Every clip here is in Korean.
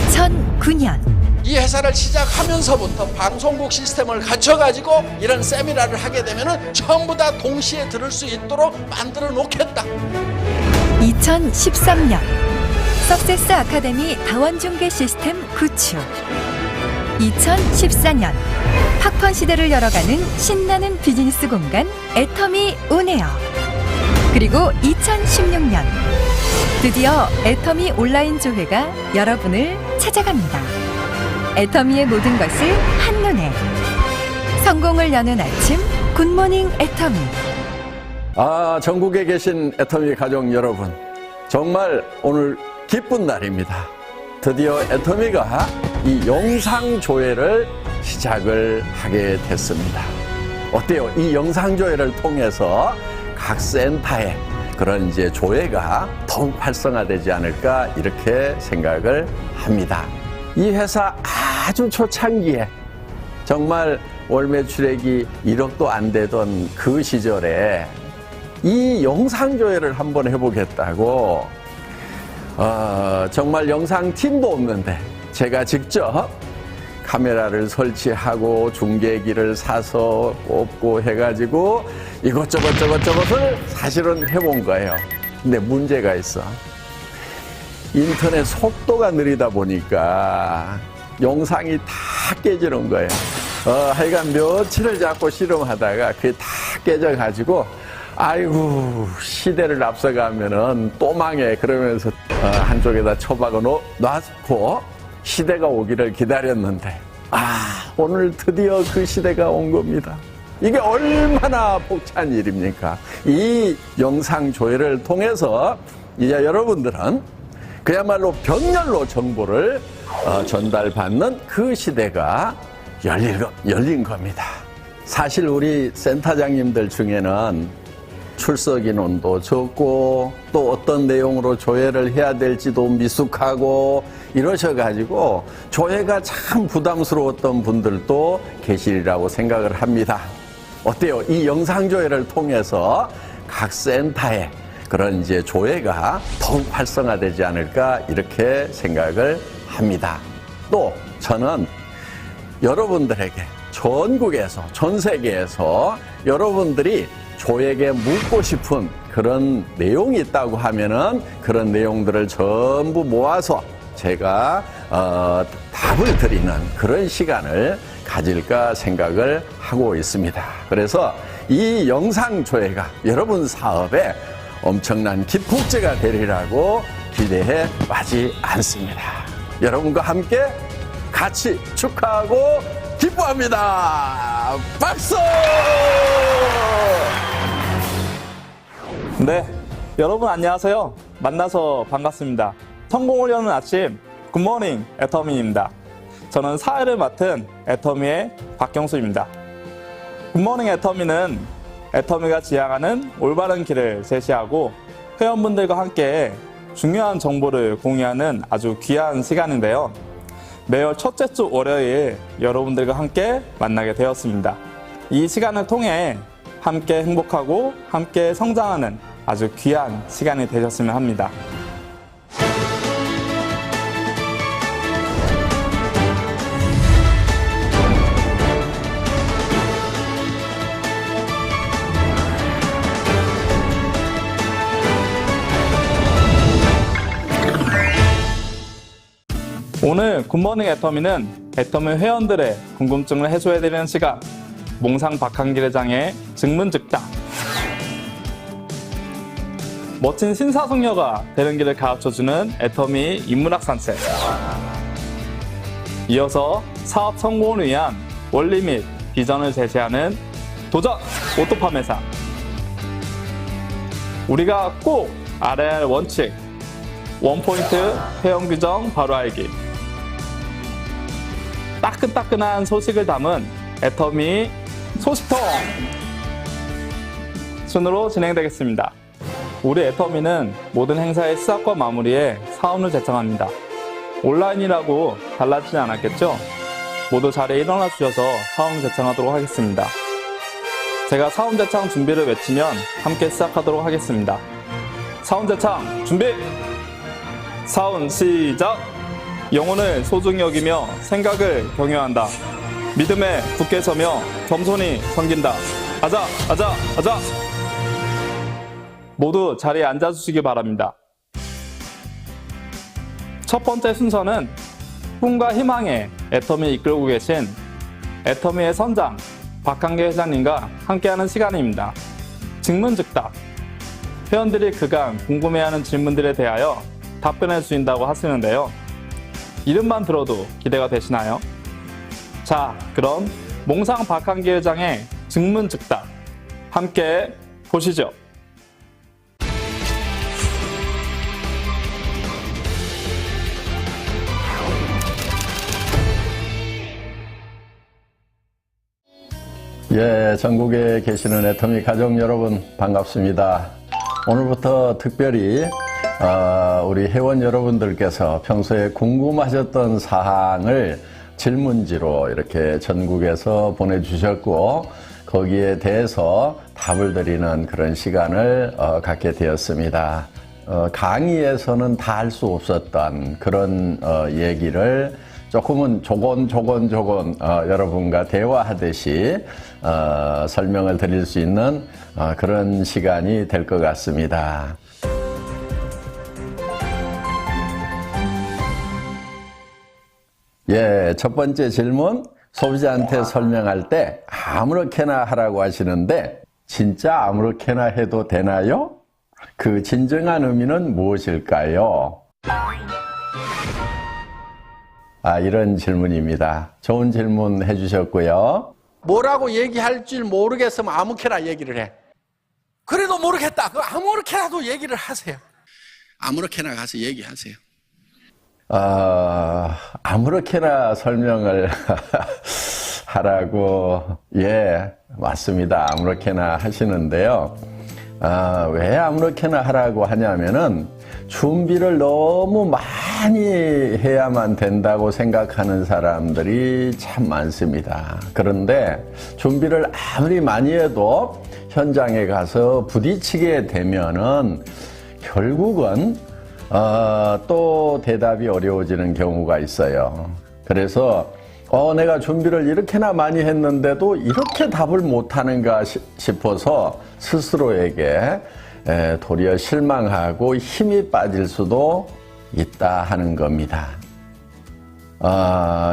2009년 이 회사를 시작하면서부터 방송국 시스템을 갖춰가지고 이런 세미나를 하게 되면은 전부 다 동시에 들을 수 있도록 만들어 놓겠다. 2013년 석세스 아카데미 다원중계 시스템 구축. 2014년 팝콘 시대를 열어가는 신나는 비즈니스 공간 애터미 온에어. 그리고 2016년 드디어 애터미 온라인 조회가 여러분을 찾아갑니다. 애터미의 모든 것을 한눈에. 성공을 여는 아침 굿모닝 애터미. 전국에 계신 애터미 가족 여러분, 정말 오늘 기쁜 날입니다. 드디어 애터미가 이 영상 조회를 시작을 하게 됐습니다. 어때요? 이 영상 조회를 통해서 각 센터에 그런 이제 조회가 더욱 활성화되지 않을까 이렇게 생각을 합니다. 이 회사 아주 초창기에 정말 월 매출액이 1억도 안 되던 그 시절에 이 영상 조회를 한번 해보겠다고 정말 영상팀도 없는데 제가 직접 카메라를 설치하고 중계기를 사서 꼽고 해가지고 이것저것을 사실은 해본 거예요. 근데 문제가 있어. 인터넷 속도가 느리다 보니까 영상이 다 깨지는 거예요. 하여간 며칠을 자꾸 실험하다가 그게 다 깨져가지고 아이고 시대를 앞서가면은 또 망해 그러면서 한쪽에다 처박아 놨고 시대가 오기를 기다렸는데 오늘 드디어 그 시대가 온 겁니다. 이게 얼마나 벅찬 일입니까? 이 영상 조회를 통해서 이제 여러분들은 그야말로 병렬로 정보를 전달받는 그 시대가 열린 겁니다. 사실 우리 센터장님들 중에는 출석 인원도 적고 또 어떤 내용으로 조회를 해야 될지도 미숙하고 이러셔가지고 조회가 참 부담스러웠던 분들도 계시리라고 생각을 합니다. 어때요? 이 영상 조회를 통해서 각 센터에 그런 이제 조회가 더욱 활성화되지 않을까 이렇게 생각을 합니다. 또 저는 여러분들에게 전국에서 전 세계에서 여러분들이 조에게 묻고 싶은 그런 내용이 있다고 하면은 그런 내용들을 전부 모아서 제가 답을 드리는 그런 시간을 가질까 생각을 하고 있습니다. 그래서 이 영상 조회가 여러분 사업에 엄청난 기폭제가 되리라고 기대해 마지 않습니다. 여러분과 함께 같이 축하하고 기뻐합니다. 박수! 네, 여러분 안녕하세요. 만나서 반갑습니다. 성공을 여는 아침 굿모닝 애터미입니다. 저는 사회를 맡은 애터미의 박경수입니다. 굿모닝 애터미는 애터미가 지향하는 올바른 길을 제시하고 회원분들과 함께 중요한 정보를 공유하는 아주 귀한 시간인데요. 매월 첫째 주 월요일 여러분들과 함께 만나게 되었습니다. 이 시간을 통해 함께 행복하고 함께 성장하는 아주 귀한 시간이 되셨으면 합니다. 오늘 굿모닝 애터미는 애터미 회원들의 궁금증을 해소해드리는 시간, 몽상 박한길회장의 증문즉답. 멋진 신사숙녀가 되는 길을 가르쳐주는 애터미 인문학 산책. 이어서 사업 성공을 위한 원리 및 비전을 제시하는 도전 오토팜회사. 우리가 꼭 알아야 할 원칙, 원포인트 회원 규정 바로 알기. 따끈따끈한 소식을 담은 애터미 소식통 순으로 진행되겠습니다. 우리 애터미는 모든 행사의 시작과 마무리에 사원을 제청합니다. 온라인이라고 달라지지 않았겠죠? 모두 자리에 일어나 주셔서 사원 제청하도록 하겠습니다. 제가 사원 제청 준비를 외치면 함께 시작하도록 하겠습니다. 사원 제청 준비! 사원 시작! 영혼을 소중히 여기며 생각을 경유한다. 믿음에 굳게 서며 겸손히 섬긴다. 아자, 아자, 아자! 모두 자리에 앉아주시기 바랍니다. 첫 번째 순서는 꿈과 희망의 애터미 이끌고 계신 애터미의 선장 박한계 회장님과 함께하는 시간입니다. 직문즉답. 회원들이 그간 궁금해하는 질문들에 대하여 답변해 주신다고 하시는데요. 이름만 들어도 기대가 되시나요? 자, 그럼 몽상 박한계 회장의 직문즉답 함께 보시죠. 예, 전국에 계시는 애터미 가족 여러분 반갑습니다. 오늘부터 특별히 우리 회원 여러분들께서 평소에 궁금하셨던 사항을 질문지로 이렇게 전국에서 보내주셨고 거기에 대해서 답을 드리는 그런 시간을 갖게 되었습니다. 강의에서는 다 할 수 없었던 그런 얘기를 조금은 조곤 여러분과 대화하듯이 설명을 드릴 수 있는 그런 시간이 될 것 같습니다. 예, 첫 번째 질문. 소비자한테 설명할 때 아무렇게나 하라고 하시는데 진짜 아무렇게나 해도 되나요? 그 진정한 의미는 무엇일까요? 이런 질문입니다. 좋은 질문 해주셨고요. 뭐라고 얘기할 줄 모르겠으면 아무렇게나 얘기를 해. 그래도 모르겠다. 그 아무렇게나도 얘기를 하세요. 아무렇게나 가서 얘기하세요. 아무렇게나 설명을 하라고, 예, 맞습니다. 아무렇게나 하시는데요. 왜 아무렇게나 하라고 하냐면은 준비를 너무 많이 해야만 된다고 생각하는 사람들이 참 많습니다. 그런데 준비를 아무리 많이 해도 현장에 가서 부딪히게 되면은 결국은 또 대답이 어려워지는 경우가 있어요. 그래서 내가 준비를 이렇게나 많이 했는데도 이렇게 답을 못하는가 싶어서 스스로에게 도리어 실망하고 힘이 빠질 수도 있다 하는 겁니다.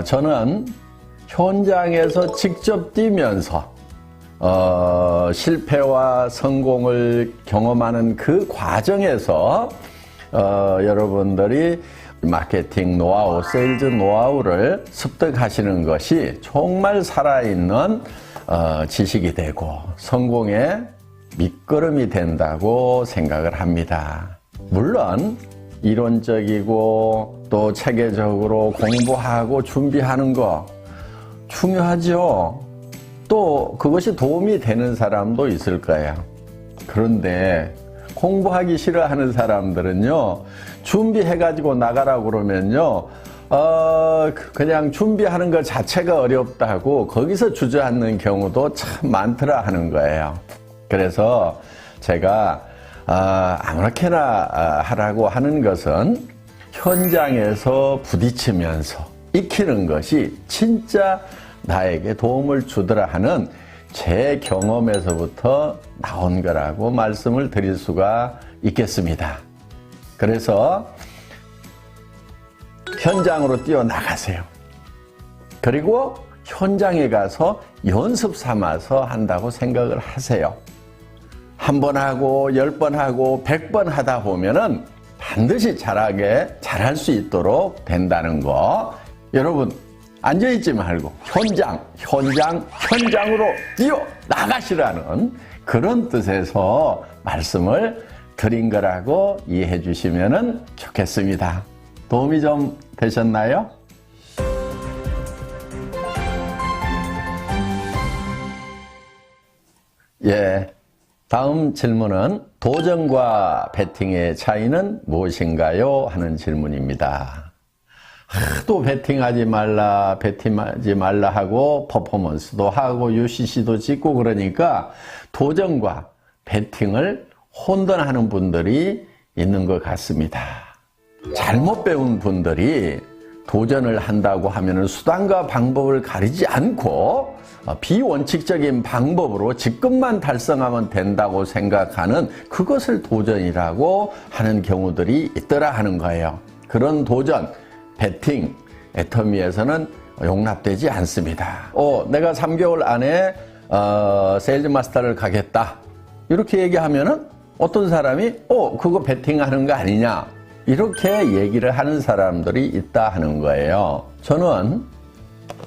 저는 현장에서 직접 뛰면서 실패와 성공을 경험하는 그 과정에서 여러분들이 마케팅 노하우, 세일즈 노하우를 습득하시는 것이 정말 살아있는 지식이 되고 성공의 밑거름이 된다고 생각을 합니다. 물론 이론적이고 또 체계적으로 공부하고 준비하는 거 중요하죠. 또 그것이 도움이 되는 사람도 있을 거예요. 그런데 공부하기 싫어하는 사람들은요, 준비해가지고 나가라고 그러면요, 그냥 준비하는 것 자체가 어렵다고 거기서 주저앉는 경우도 참 많더라 하는 거예요. 그래서 제가 아무렇게나 하라고 하는 것은 현장에서 부딪히면서 익히는 것이 진짜 나에게 도움을 주더라 하는 제 경험에서부터 나온 거라고 말씀을 드릴 수가 있겠습니다. 그래서 현장으로 뛰어나가세요. 그리고 현장에 가서 연습 삼아서 한다고 생각을 하세요. 한 번 하고 10번 하고 100번 하다 보면은 반드시 잘할 수 있도록 된다는 거. 여러분 앉아있지 말고 현장으로 뛰어나가시라는 그런 뜻에서 말씀을 드린 거라고 이해해 주시면 좋겠습니다. 도움이 좀 되셨나요? 예. 다음 질문은 도전과 배팅의 차이는 무엇인가요? 하는 질문입니다. 하도 배팅하지 말라 하고 퍼포먼스도 하고 UCC도 찍고 그러니까 도전과 배팅을 혼돈하는 분들이 있는 것 같습니다. 잘못 배운 분들이 도전을 한다고 하면 수단과 방법을 가리지 않고 비원칙적인 방법으로 직급만 달성하면 된다고 생각하는 그것을 도전이라고 하는 경우들이 있더라 하는 거예요. 그런 도전, 베팅, 애터미에서는 용납되지 않습니다. 내가 3개월 안에 세일즈 마스터를 가겠다. 이렇게 얘기하면은 어떤 사람이 그거 베팅하는 거 아니냐. 이렇게 얘기를 하는 사람들이 있다 하는 거예요. 저는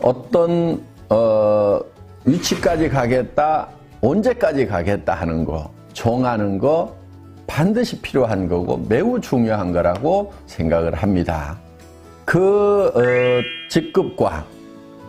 어떤 위치까지 가겠다, 언제까지 가겠다 하는 거, 정하는 거 반드시 필요한 거고 매우 중요한 거라고 생각을 합니다. 그 직급과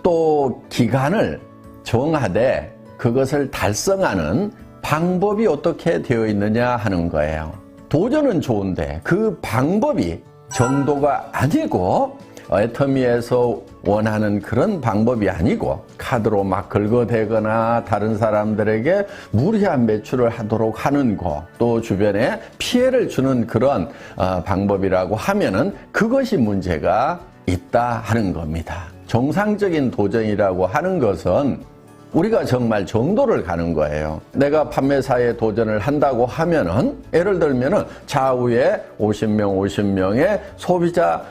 또 기간을 정하되 그것을 달성하는 방법이 어떻게 되어 있느냐 하는 거예요. 도전은 좋은데 그 방법이 정도가 아니고 애터미에서 원하는 그런 방법이 아니고 카드로 막 긁어대거나 다른 사람들에게 무리한 매출을 하도록 하는 거, 또 주변에 피해를 주는 그런 방법이라고 하면은 그것이 문제가 있다 하는 겁니다. 정상적인 도전이라고 하는 것은 우리가 정말 정도를 가는 거예요. 내가 판매사에 도전을 한다고 하면은 예를 들면은 좌우에 50명의 소비자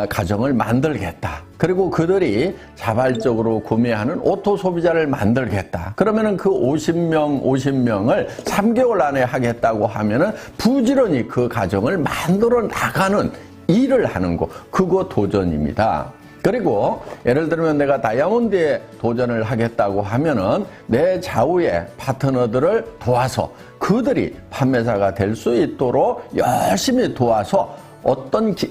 가정을 만들겠다. 그리고 그들이 자발적으로 구매하는 오토 소비자를 만들겠다. 그러면은 그 50명을 3개월 안에 하겠다고 하면은 부지런히 그 가정을 만들어 나가는 일을 하는 거, 그거 도전입니다. 그리고 예를 들면 내가 다이아몬드에 도전을 하겠다고 하면은 내 좌우의 파트너들을 도와서 그들이 판매사가 될 수 있도록 열심히 도와서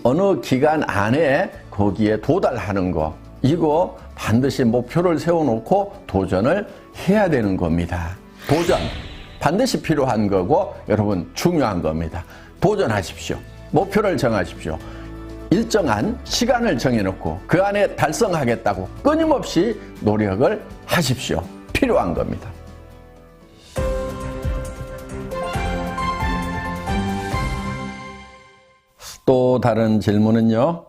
어느 기간 안에 거기에 도달하는 거, 이거 반드시 목표를 세워놓고 도전을 해야 되는 겁니다. 도전 반드시 필요한 거고 여러분 중요한 겁니다. 도전하십시오. 목표를 정하십시오. 일정한 시간을 정해놓고 그 안에 달성하겠다고 끊임없이 노력을 하십시오. 필요한 겁니다. 또 다른 질문은요.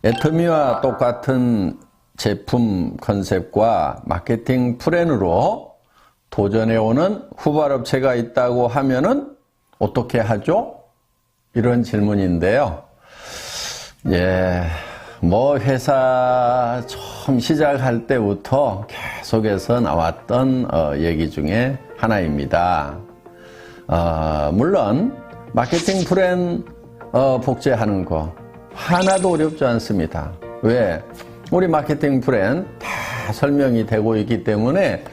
애터미와 똑같은 제품 컨셉과 마케팅 플랜으로 도전해오는 후발업체가 있다고 하면은 어떻게 하죠? 이런 질문인데요. 회사 처음 시작할 때부터 계속해서 나왔던 얘기 중에 하나입니다. 물론 마케팅 플랜 복제하는 거 하나도 어렵지 않습니다. 왜? 우리 마케팅 플랜 다 설명이 되고 있기 때문에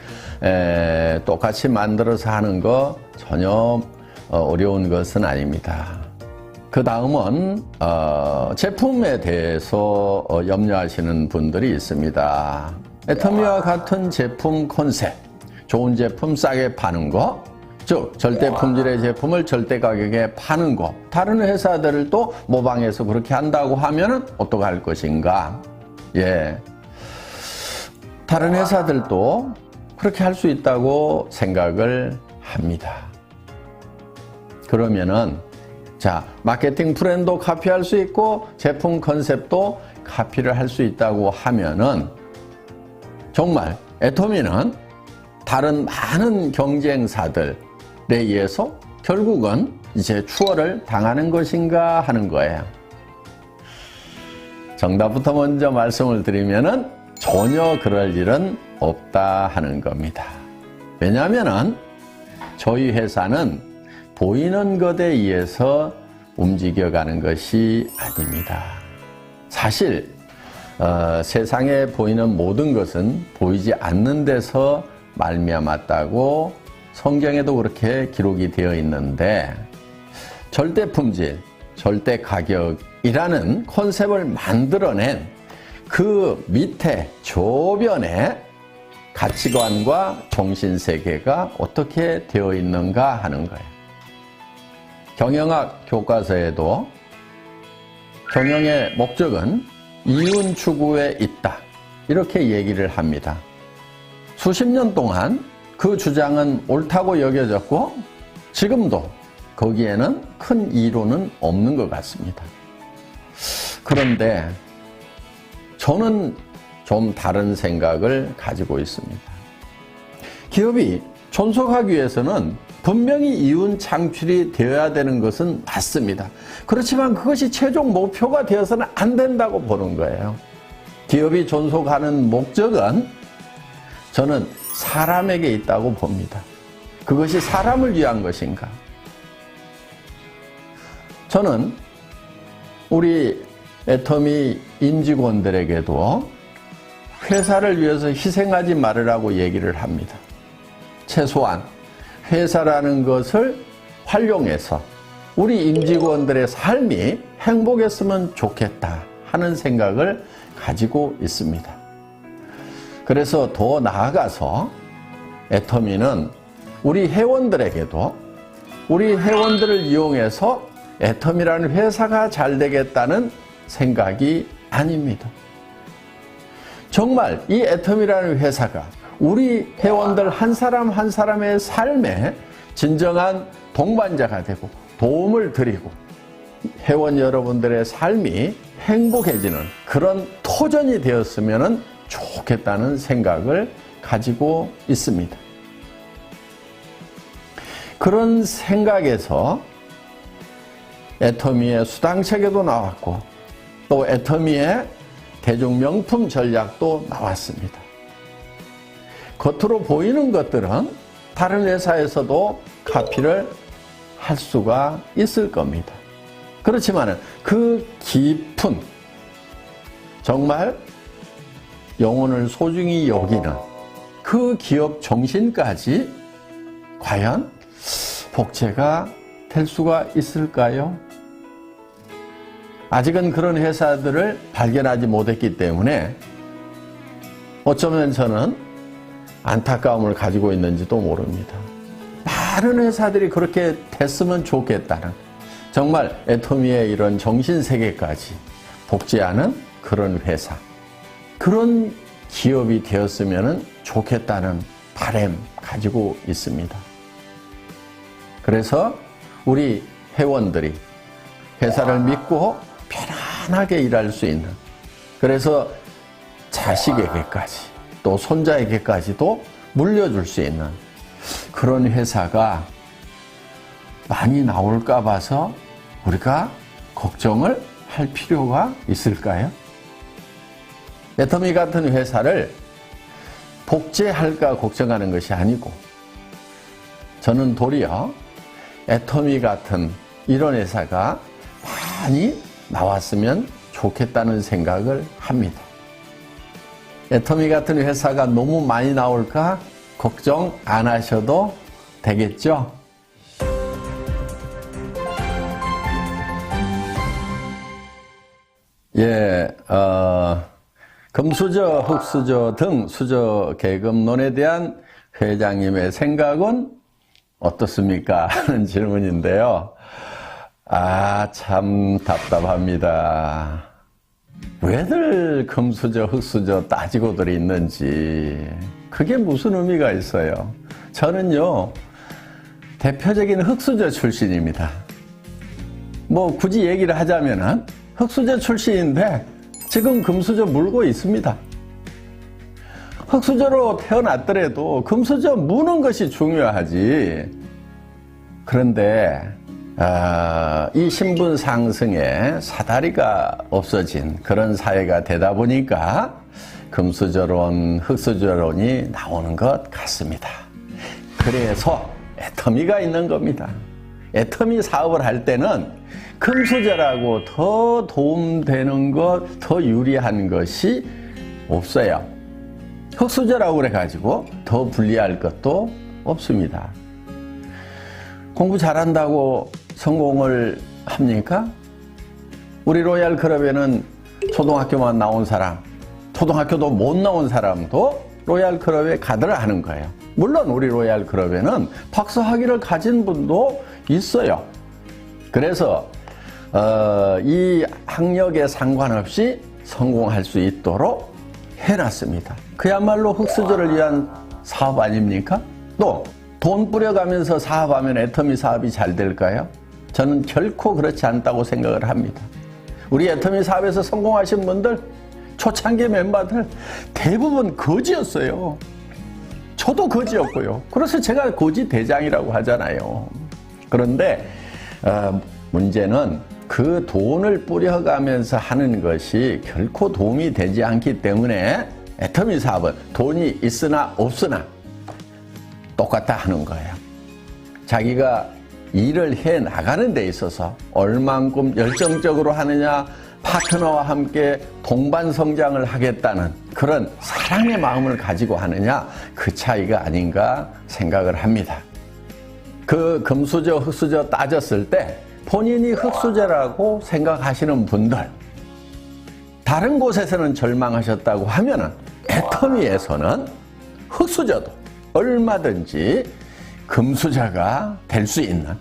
똑같이 만들어서 하는 거 전혀 어려운 것은 아닙니다. 그 다음은 제품에 대해서 염려하시는 분들이 있습니다. 애터미와 같은 제품 컨셉, 좋은 제품 싸게 파는 거, 즉 절대 품질의 제품을 절대 가격에 파는 거, 다른 회사들도 모방해서 그렇게 한다고 하면은 어떻게 할 것인가? 다른 회사들도 그렇게 할 수 있다고 생각을 합니다. 그러면은 마케팅 플랜도 카피할 수 있고 제품 컨셉도 카피를 할 수 있다고 하면은 정말 애터미는 다른 많은 경쟁사들에 의해서 결국은 이제 추월을 당하는 것인가 하는 거예요. 정답부터 먼저 말씀을 드리면은 전혀 그럴 일은 없다 하는 겁니다. 왜냐하면은 저희 회사는 보이는 것에 의해서 움직여가는 것이 아닙니다. 사실 세상에 보이는 모든 것은 보이지 않는 데서 말미암았다고 성경에도 그렇게 기록이 되어 있는데 절대 품질, 절대 가격이라는 컨셉을 만들어낸 그 밑에 조변에 가치관과 정신세계가 어떻게 되어 있는가 하는 거예요. 경영학 교과서에도 경영의 목적은 이윤 추구에 있다. 이렇게 얘기를 합니다. 수십 년 동안 그 주장은 옳다고 여겨졌고 지금도 거기에는 큰 이론은 없는 것 같습니다. 그런데 저는 좀 다른 생각을 가지고 있습니다. 기업이 존속하기 위해서는 분명히 이윤 창출이 되어야 되는 것은 맞습니다. 그렇지만 그것이 최종 목표가 되어서는 안 된다고 보는 거예요. 기업이 존속하는 목적은 저는 사람에게 있다고 봅니다. 그것이 사람을 위한 것인가? 저는 우리 애터미 임직원들에게도 회사를 위해서 희생하지 말으라고 얘기를 합니다. 최소한 회사라는 것을 활용해서 우리 임직원들의 삶이 행복했으면 좋겠다 하는 생각을 가지고 있습니다. 그래서 더 나아가서 애터미는 우리 회원들에게도 우리 회원들을 이용해서 애터미라는 회사가 잘 되겠다는 생각이 아닙니다. 정말 이 애터미라는 회사가 우리 회원들 한 사람 한 사람의 삶에 진정한 동반자가 되고 도움을 드리고 회원 여러분들의 삶이 행복해지는 그런 토전이 되었으면 좋겠다는 생각을 가지고 있습니다. 그런 생각에서 애터미의 수당체계도 나왔고 또 애터미의 대중명품 전략도 나왔습니다. 겉으로 보이는 것들은 다른 회사에서도 카피를 할 수가 있을 겁니다. 그렇지만 그 깊은 정말 영혼을 소중히 여기는 그 기업 정신까지 과연 복제가 될 수가 있을까요? 아직은 그런 회사들을 발견하지 못했기 때문에 어쩌면 저는 안타까움을 가지고 있는지도 모릅니다. 많은 회사들이 그렇게 됐으면 좋겠다는 정말 애터미의 이런 정신세계까지 복제하는 그런 회사, 그런 기업이 되었으면 좋겠다는 바람 가지고 있습니다. 그래서 우리 회원들이 회사를 믿고 편안하게 일할 수 있는, 그래서 자식에게까지 또 손자에게까지도 물려줄 수 있는 그런 회사가 많이 나올까 봐서 우리가 걱정을 할 필요가 있을까요? 애터미 같은 회사를 복제할까 걱정하는 것이 아니고 저는 도리어 애터미 같은 이런 회사가 많이 나왔으면 좋겠다는 생각을 합니다. 애터미 같은 회사가 너무 많이 나올까 걱정 안 하셔도 되겠죠? 예, 금수저, 흑수저 등 수저 계급론에 대한 회장님의 생각은 어떻습니까? 하는 질문인데요. 참 답답합니다. 왜들 금수저, 흑수저 따지고들 있는지 그게 무슨 의미가 있어요? 저는요, 대표적인 흑수저 출신입니다. 뭐 굳이 얘기를 하자면은 흑수저 출신인데 지금 금수저 물고 있습니다. 흑수저로 태어났더라도 금수저 무는 것이 중요하지. 그런데 이 신분 상승에 사다리가 없어진 그런 사회가 되다 보니까 금수저론, 흑수저론이 나오는 것 같습니다. 그래서 애터미가 있는 겁니다. 애터미 사업을 할 때는 금수저라고 더 도움되는 것, 더 유리한 것이 없어요. 흑수저라고 그래가지고 더 불리할 것도 없습니다. 공부 잘한다고 성공을 합니까? 우리 로얄 클럽에는 초등학교만 나온 사람, 초등학교도 못 나온 사람도 로얄 클럽에 가더라 하는 거예요. 물론 우리 로얄 클럽에는 박사 학위를 가진 분도 있어요. 그래서 이 학력에 상관없이 성공할 수 있도록 해놨습니다. 그야말로 흑수저를 위한 사업 아닙니까? 또 돈 뿌려가면서 사업하면 애터미 사업이 잘 될까요? 저는 결코 그렇지 않다고 생각을 합니다. 우리 애터미 사업에서 성공하신 분들 초창기 멤버들 대부분 거지였어요. 저도 거지였고요. 그래서 제가 거지 대장이라고 하잖아요. 그런데 문제는 그 돈을 뿌려가면서 하는 것이 결코 도움이 되지 않기 때문에 애터미 사업은 돈이 있으나 없으나 똑같다 하는 거예요. 자기가 일을 해 나가는 데 있어서 얼만큼 열정적으로 하느냐, 파트너와 함께 동반 성장을 하겠다는 그런 사랑의 마음을 가지고 하느냐, 그 차이가 아닌가 생각을 합니다. 그 금수저, 흑수저 따졌을 때 본인이 흑수저라고 생각하시는 분들, 다른 곳에서는 절망하셨다고 하면은 애터미에서는 흑수저도 얼마든지 금수저가 될 수 있는,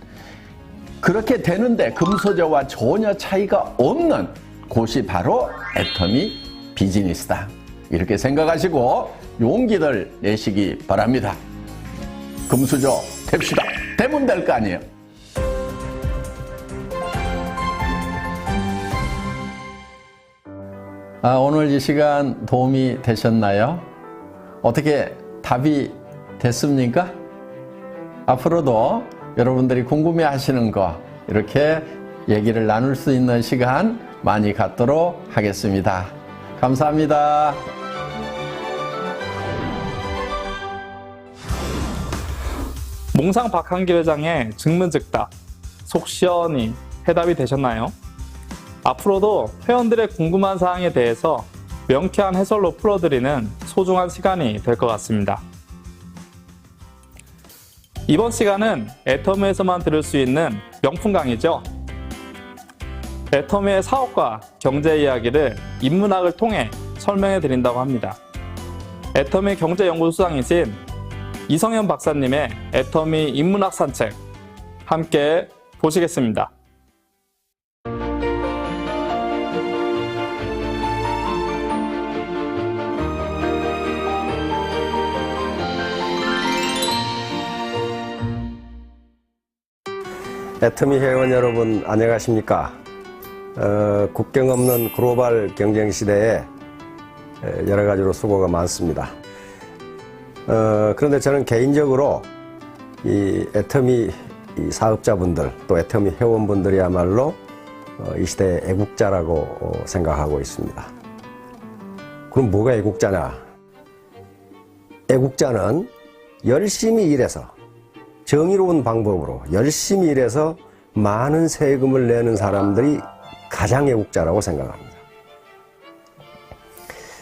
그렇게 되는데 금수저와 전혀 차이가 없는 곳이 바로 애터미 비즈니스다. 이렇게 생각하시고 용기를 내시기 바랍니다. 금수저 됩시다. 되면 될 거 아니에요. 오늘 이 시간 도움이 되셨나요? 어떻게 답이 됐습니까? 앞으로도 여러분들이 궁금해 하시는 거 이렇게 얘기를 나눌 수 있는 시간 많이 갖도록 하겠습니다. 감사합니다. 몽상 박한기 회장의 증문즉답, 속 시원히 해답이 되셨나요? 앞으로도 회원들의 궁금한 사항에 대해서 명쾌한 해설로 풀어드리는 소중한 시간이 될 것 같습니다. 이번 시간은 애터미에서만 들을 수 있는 명품 강의죠. 애터미의 사업과 경제 이야기를 인문학을 통해 설명해 드린다고 합니다. 애터미 경제연구소장이신 이성현 박사님의 애터미 인문학 산책 함께 보시겠습니다. 애터미 회원 여러분 안녕하십니까? 국경 없는 글로벌 경쟁 시대에 여러 가지로 수고가 많습니다. 그런데 저는 개인적으로 이 애터미 사업자분들 또 애터미 회원분들이야말로 이 시대의 애국자라고 생각하고 있습니다. 그럼 뭐가 애국자냐? 애국자는 열심히 일해서 정의로운 방법으로 열심히 일해서 많은 세금을 내는 사람들이 가장 애국자라고 생각합니다.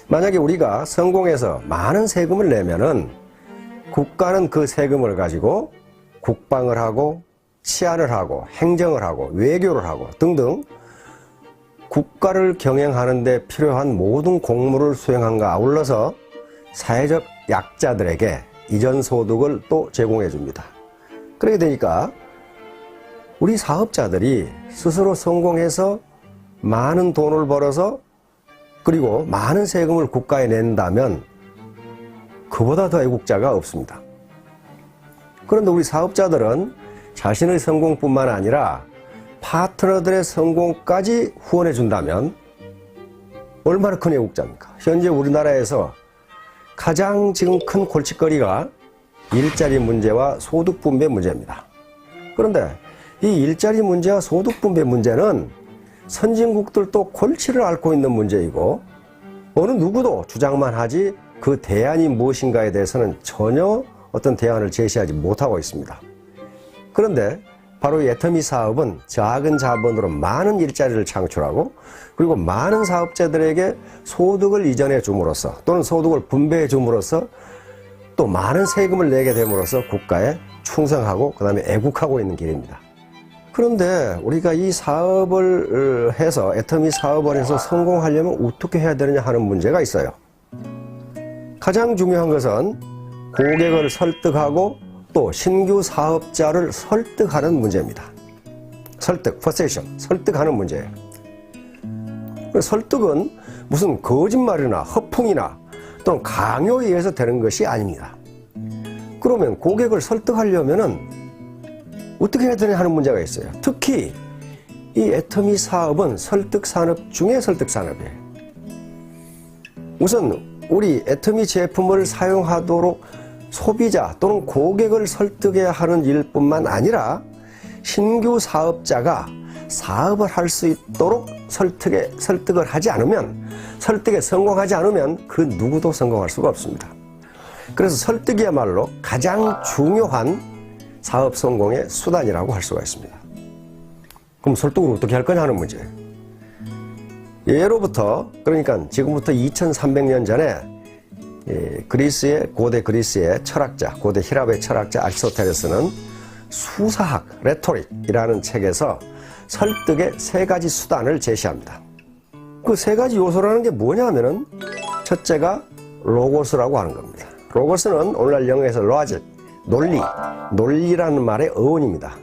만약에 우리가 성공해서 많은 세금을 내면은 국가는 그 세금을 가지고 국방을 하고 치안을 하고 행정을 하고 외교를 하고 등등 국가를 경영하는 데 필요한 모든 공무를 수행함과 아울러서 사회적 약자들에게 이전 소득을 또 제공해 줍니다. 그렇게 되니까 우리 사업자들이 스스로 성공해서 많은 돈을 벌어서 그리고 많은 세금을 국가에 낸다면 그보다 더 애국자가 없습니다. 그런데 우리 사업자들은 자신의 성공뿐만 아니라 파트너들의 성공까지 후원해 준다면 얼마나 큰 애국자입니까? 현재 우리나라에서 가장 지금 큰 골칫거리가 일자리 문제와 소득 분배 문제입니다. 그런데 이 일자리 문제와 소득 분배 문제는 선진국들도 골치를 앓고 있는 문제이고 어느 누구도 주장만 하지 그 대안이 무엇인가에 대해서는 전혀 어떤 대안을 제시하지 못하고 있습니다. 그런데 바로 이 애터미 사업은 작은 자본으로 많은 일자리를 창출하고 그리고 많은 사업자들에게 소득을 이전해 줌으로써 또는 소득을 분배해 줌으로써 또 많은 세금을 내게 됨으로써 국가에 충성하고 그 다음에 애국하고 있는 길입니다. 그런데 우리가 이 사업을 해서 애터미 사업을 해서 성공하려면 어떻게 해야 되느냐 하는 문제가 있어요. 가장 중요한 것은 고객을 설득하고 또 신규 사업자를 설득하는 문제입니다. 설득, 퍼세션, 설득하는 문제예요. 설득은 무슨 거짓말이나 허풍이나 또는 강요에 의해서 되는 것이 아닙니다. 그러면 고객을 설득하려면은 어떻게 해야 되냐 하는 문제가 있어요. 특히 이 애터미 사업은 설득 산업 중에 설득 산업이에요. 우선 우리 애터미 제품을 사용하도록 소비자 또는 고객을 설득해야 하는 일뿐만 아니라 신규 사업자가 사업을 할 수 있도록 설득을 하지 않으면, 설득에 성공하지 않으면 그 누구도 성공할 수가 없습니다. 그래서 설득이야말로 가장 중요한 사업 성공의 수단이라고 할 수가 있습니다. 그럼 설득을 어떻게 할 거냐 하는 문제예요. 예로부터, 그러니까 지금부터 2300년 전에 고대 그리스의 철학자, 고대 히랍의 철학자 아리스토텔레스는 수사학, 레토릭이라는 책에서 설득의 3가지 수단을 제시합니다. 그 3가지 요소라는 게 뭐냐 하면은 첫째가 로고스라고 하는 겁니다. 로고스는 오늘날 영어에서 로직, 논리라는 말의 어원입니다.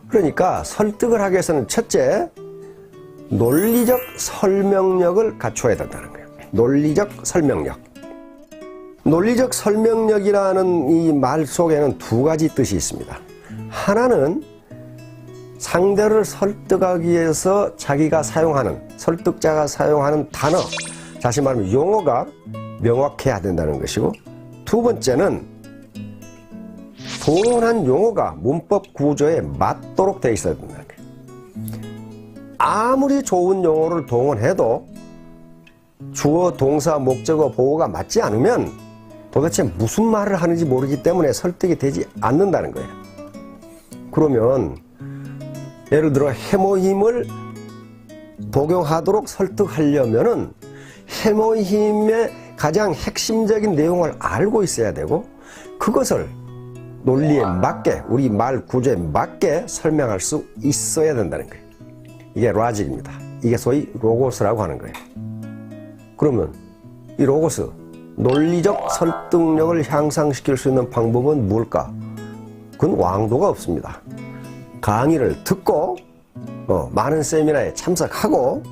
그러니까 설득을 하기 위해서는 첫째, 논리적 설명력을 갖춰야 된다는 거예요. 논리적 설명력. 논리적 설명력이라는 이 말 속에는 2가지 뜻이 있습니다. 하나는 상대를 설득하기 위해서 자기가 사용하는, 설득자가 사용하는 단어, 다시 말하면 용어가 명확해야 된다는 것이고, 2번째는 동원한 용어가 문법 구조에 맞도록 되어 있어야 된다는 거예요. 아무리 좋은 용어를 동원해도 주어, 동사, 목적어, 보어가 맞지 않으면 도대체 무슨 말을 하는지 모르기 때문에 설득이 되지 않는다는 거예요. 그러면 예를 들어 해모힘을 복용하도록 설득하려면은 해모힘의 가장 핵심적인 내용을 알고 있어야 되고, 그것을 논리에 맞게, 우리 말 구조에 맞게 설명할 수 있어야 된다는 거예요. 이게 로직입니다. 이게 소위 로고스라고 하는 거예요. 그러면 이 로고스, 논리적 설득력을 향상시킬 수 있는 방법은 뭘까? 그건 왕도가 없습니다. 강의를 듣고 많은 세미나에 참석하고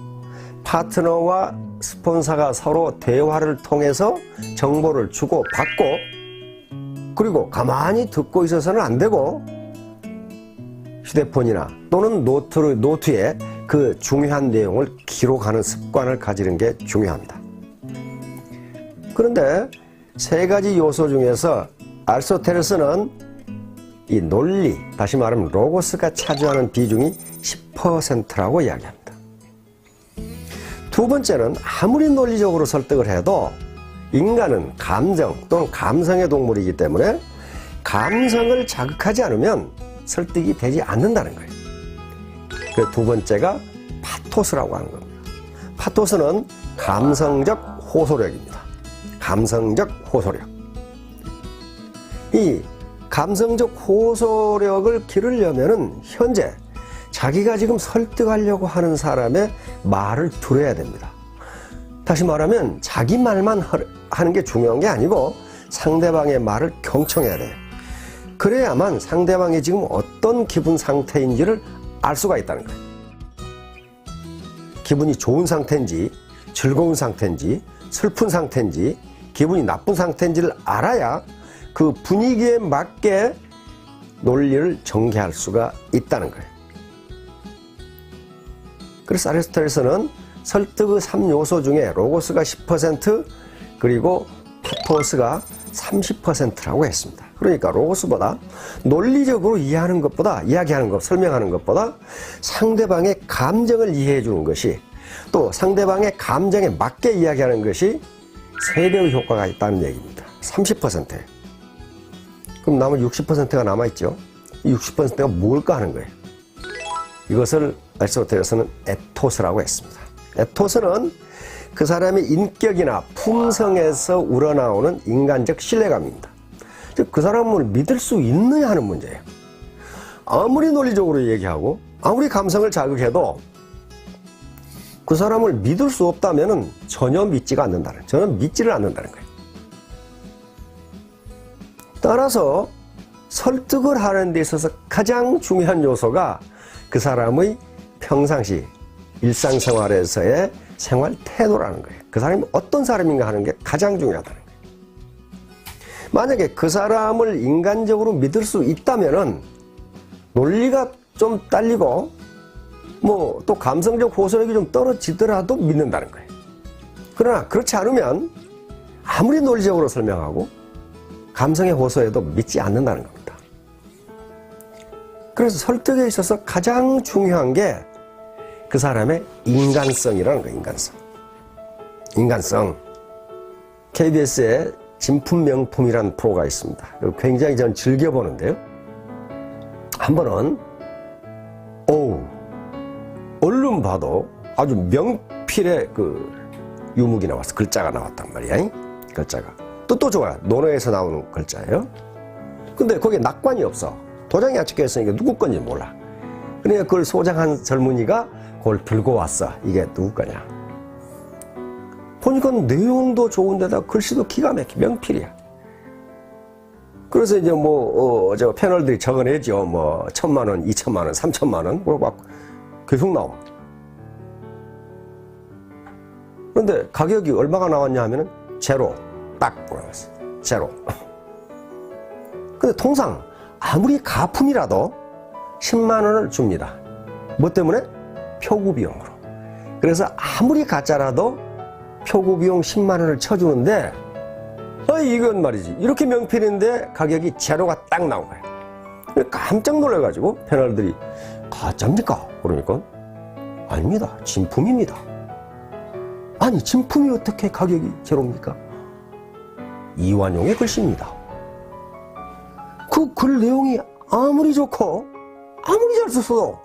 파트너와 스폰서가 서로 대화를 통해서 정보를 주고 받고, 그리고 가만히 듣고 있어서는 안 되고 휴대폰이나 또는 노트에 그 중요한 내용을 기록하는 습관을 가지는 게 중요합니다. 그런데 3가지 요소 중에서 아리스토텔레스는 이 논리, 다시 말하면 로고스가 차지하는 비중이 10%라고 이야기합니다. 2번째는 아무리 논리적으로 설득을 해도 인간은 감정 또는 감성의 동물이기 때문에 감성을 자극하지 않으면 설득이 되지 않는다는 거예요. 그 2번째가 파토스라고 하는 겁니다. 파토스는 감성적 호소력입니다. 감성적 호소력. 이 감성적 호소력을 기르려면은 현재 자기가 지금 설득하려고 하는 사람의 말을 들어야 됩니다. 다시 말하면 자기 말만 하는 게 중요한 게 아니고 상대방의 말을 경청해야 돼요. 그래야만 상대방이 지금 어떤 기분 상태인지를 알 수가 있다는 거예요. 기분이 좋은 상태인지, 즐거운 상태인지, 슬픈 상태인지, 기분이 나쁜 상태인지를 알아야 그 분위기에 맞게 논리를 전개할 수가 있다는 거예요. 그래서 아리스토텔레스는 설득의 3요소 중에 로고스가 10%, 그리고 파토스가 30%라고 했습니다. 그러니까 로고스보다 논리적으로 이야기하는 것, 설명하는 것보다 상대방의 감정을 이해해 주는 것이, 또 상대방의 감정에 맞게 이야기하는 것이 3배의 효과가 있다는 얘기입니다. 30%. 그럼 남은 60%가 남아있죠. 이 60%가 뭘까 하는 거예요. 이것을 아리스토텔레스는 에토스라고 했습니다. 에토스는 그 사람의 인격이나 품성에서 우러나오는 인간적 신뢰감입니다. 즉, 그 사람을 믿을 수 있느냐 하는 문제예요. 아무리 논리적으로 얘기하고 아무리 감성을 자극해도 그 사람을 믿을 수 없다면 전혀 믿지를 않는다는 거예요. 따라서 설득을 하는 데 있어서 가장 중요한 요소가 그 사람의 평상시 일상생활에서의 생활 태도라는 거예요. 그 사람이 어떤 사람인가 하는 게 가장 중요하다는 거예요. 만약에 그 사람을 인간적으로 믿을 수 있다면은 논리가 좀 딸리고 또 감성적 호소력이 좀 떨어지더라도 믿는다는 거예요. 그러나 그렇지 않으면 아무리 논리적으로 설명하고 감성에 호소해도 믿지 않는다는 겁니다. 그래서 설득에 있어서 가장 중요한 게 그 사람의 인간성이라는 거예요. 인간성. KBS에 진품명품이라는 프로가 있습니다. 굉장히 전 즐겨보는데요. 한 번은 얼른 봐도 아주 명필의 그 유목이 나왔어. 글자가 나왔단 말이야. 글자가. 또 좋아요. 논어에서 나오는 글자예요. 근데 거기에 낙관이 없어. 도장이 안 찍혀있으니까 누구 건지 몰라. 그러니까 그걸 소장한 젊은이가 그걸 들고 왔어. 이게 누구 거냐. 보니까 내용도 좋은데다 글씨도 기가 막혀. 명필이야. 그래서 이제 저 패널들이 적어내죠. 1,000만 원, 2,000만 원, 3,000만 원. 막 계속 나와. 그런데 가격이 얼마가 나왔냐 하면은 제로. 딱 나왔어. 제로. 근데 통상 아무리 가품이라도 10만 원을 줍니다. 뭐 때문에? 표구 비용으로. 그래서 아무리 가짜라도 표구 비용 10만 원을 쳐주는데 이건 말이지. 이렇게 명필인데 가격이 제로가 딱 나온 거야. 깜짝 놀라가지고 패널들이 가짜입니까? 그러니까 아닙니다. 진품입니다. 아니 진품이 어떻게 가격이 제로입니까? 이완용의 글씨입니다. 그 글 내용이 아무리 좋고 아무리 잘 썼어도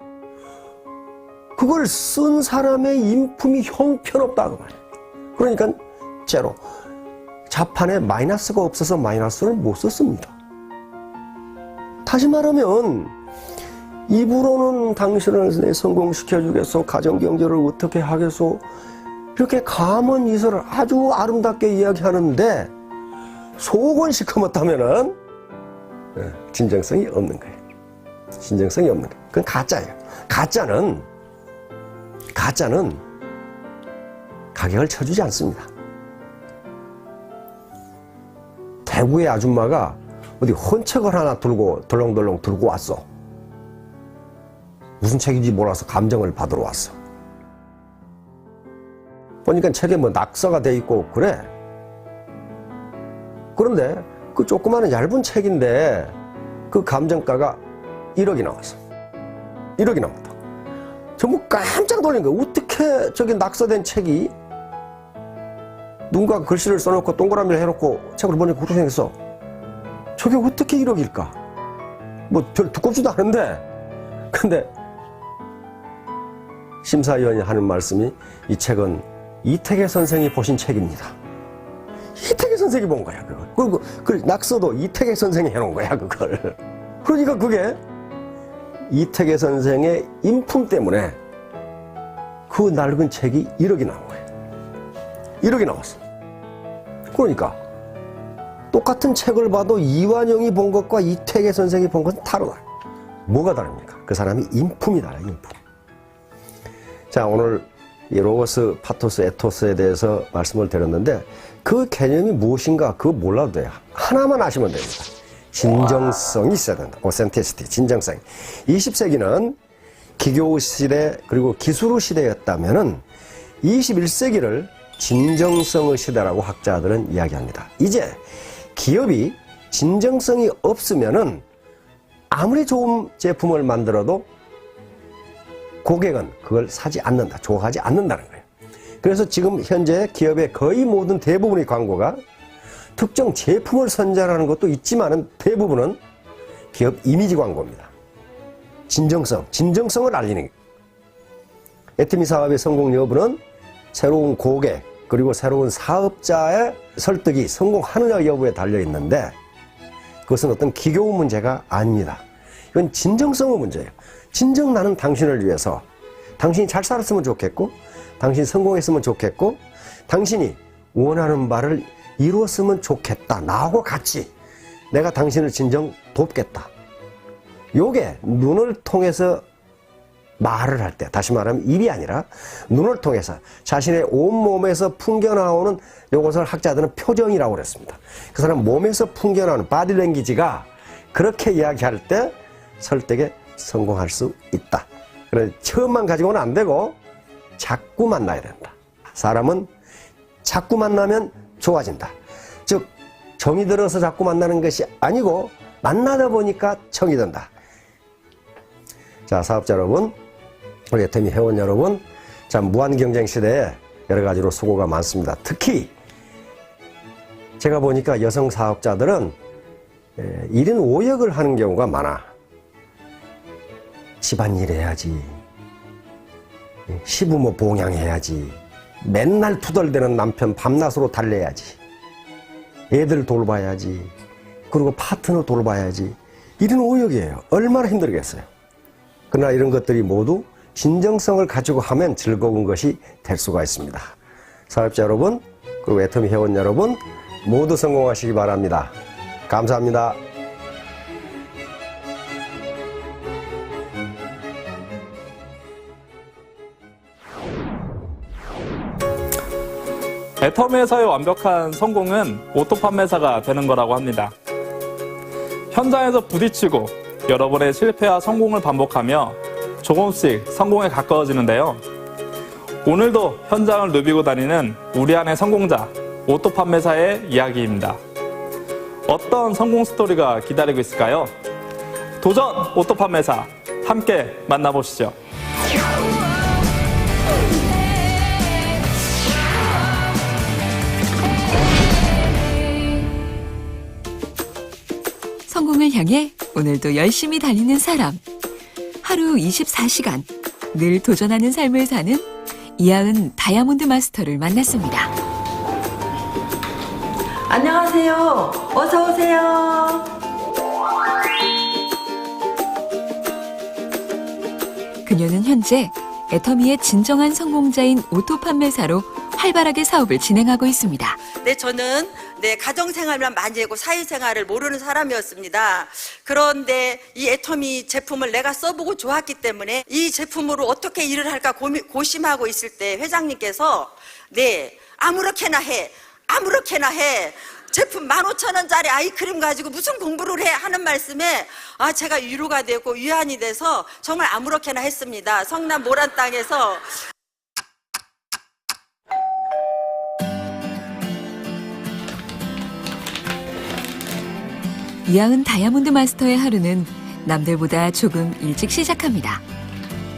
그걸 쓴 사람의 인품이 형편없다 그 말이야. 그러니까 제로. 자판에 마이너스가 없어서 마이너스를 못 썼습니다. 다시 말하면 입으로는 당신을 성공시켜주겠소, 가정경제를 어떻게 하겠소, 이렇게 감언 이설을 아주 아름답게 이야기하는데 속은 시커멓다면은 진정성이 없는 거예요. 진정성이 없는 거예요. 그건 가짜예요. 가짜는 가격을 쳐주지 않습니다. 대구의 아줌마가 어디 헌책을 하나 들고 덜렁덜렁 들고 왔어. 무슨 책인지 몰라서 감정을 받으러 왔어. 보니까 책에 낙서가 돼 있고 그래. 그런데 그 조그마한 얇은 책인데 그 감정가가 1억이 나왔어. 1억이 나왔다. 전부 깜짝 놀란 거야. 어떻게 저기 낙서된 책이 누군가 글씨를 써놓고 동그라미를 해놓고 책을 보니까 그렇게 생겼어. 저게 어떻게 1억일까? 별 두껍지도 않은데. 근데 심사위원이 하는 말씀이 이 책은 이태계 선생이 보신 책입니다. 이태계 선생이 본 거야, 그걸. 그리고 그 낙서도 이태계 선생이 해놓은 거야, 그걸. 그러니까 그게 이태계 선생의 인품 때문에 그 낡은 책이 1억이 나온 거예요. 1억이 나왔어. 그러니까 똑같은 책을 봐도 이완용이 본 것과 이태계 선생이 본 것은 다르다. 뭐가 다릅니까? 그 사람이 인품이 달라요, 인품. 자, 오늘 이 로고스, 파토스, 에토스에 대해서 말씀을 드렸는데 그 개념이 무엇인가 그거 몰라도 돼요. 하나만 아시면 됩니다. 진정성이 있어야 된다. 오센티시티, 진정성. 20세기는 기교 시대 그리고 기술 시대였다면은 21세기를 진정성의 시대라고 학자들은 이야기합니다. 이제 기업이 진정성이 없으면은 아무리 좋은 제품을 만들어도 고객은 그걸 사지 않는다, 좋아하지 않는다는 거예요. 그래서 지금 현재 기업의 거의 모든 대부분의 광고가 특정 제품을 선전하는 것도 있지만은 대부분은 기업 이미지 광고입니다. 진정성을 알리는 거예요. 애터미 사업의 성공 여부는 새로운 고객 그리고 새로운 사업자의 설득이 성공하느냐 여부에 달려 있는데 그것은 어떤 기교 문제가 아닙니다. 이건 진정성의 문제예요. 진정 나는 당신을 위해서 당신이 잘 살았으면 좋겠고 당신이 성공했으면 좋겠고 당신이 원하는 바를 이루었으면 좋겠다. 나하고 같이 내가 당신을 진정 돕겠다. 요게 눈을 통해서 말을 할 때, 다시 말하면 입이 아니라 눈을 통해서 자신의 온몸에서 풍겨나오는 요것을 학자들은 표정이라고 그랬습니다. 그 사람 몸에서 풍겨나오는 바디랭귀지가 그렇게 이야기할 때 설득에 성공할 수 있다. 그래서 처음만 가지고는 안 되고 자꾸 만나야 된다. 사람은 자꾸 만나면 좋아진다. 즉 정이 들어서 자꾸 만나는 것이 아니고 만나다 보니까 정이 든다. 자, 사업자 여러분, 우리 애터미 회원 여러분, 자, 무한 경쟁 시대에 여러 가지로 수고가 많습니다. 특히 제가 보니까 여성 사업자들은 1인 5역을 하는 경우가 많아. 집안일 해야지, 시부모 봉양해야지, 맨날 투덜대는 남편 밤낮으로 달래야지, 애들 돌봐야지, 그리고 파트너 돌봐야지. 1인 5역이에요. 얼마나 힘들겠어요. 그러나 이런 것들이 모두 진정성을 가지고 하면 즐거운 것이 될 수가 있습니다. 사업자 여러분, 그리고 애터미 회원 여러분, 모두 성공하시기 바랍니다. 감사합니다. 애터미에서의 완벽한 성공은 오토 판매사가 되는 거라고 합니다. 현장에서 부딪히고 여러 번의 실패와 성공을 반복하며 조금씩 성공에 가까워지는데요. 오늘도 현장을 누비고 다니는 우리 안의 성공자, 오토 판매사의 이야기입니다. 어떤 성공 스토리가 기다리고 있을까요? 도전 오토 판매사, 함께 만나보시죠. 성공을 향해 오늘도 열심히 달리는 사람. 하루 24시간 늘 도전하는 삶을 사는 이하은 다이아몬드 마스터를 만났습니다. 안녕하세요. 어서 오세요. 그녀는 현재 애터미의 진정한 성공자인 오토 판매사로 활발하게 사업을 진행하고 있습니다. 네, 저는 가정생활만 많이 하고 사회생활을 모르는 사람이었습니다. 그런데 이 애터미 제품을 내가 써보고 좋았기 때문에 이 제품으로 어떻게 일을 할까 고심하고 있을 때 회장님께서 아무렇게나 해. 제품 15,000원짜리 아이크림 가지고 무슨 공부를 해 하는 말씀에 제가 위로가 되고 위안이 돼서 정말 아무렇게나 했습니다. 성남 모란 땅에서. 이하은 다이아몬드 마스터의 하루는 남들보다 조금 일찍 시작합니다.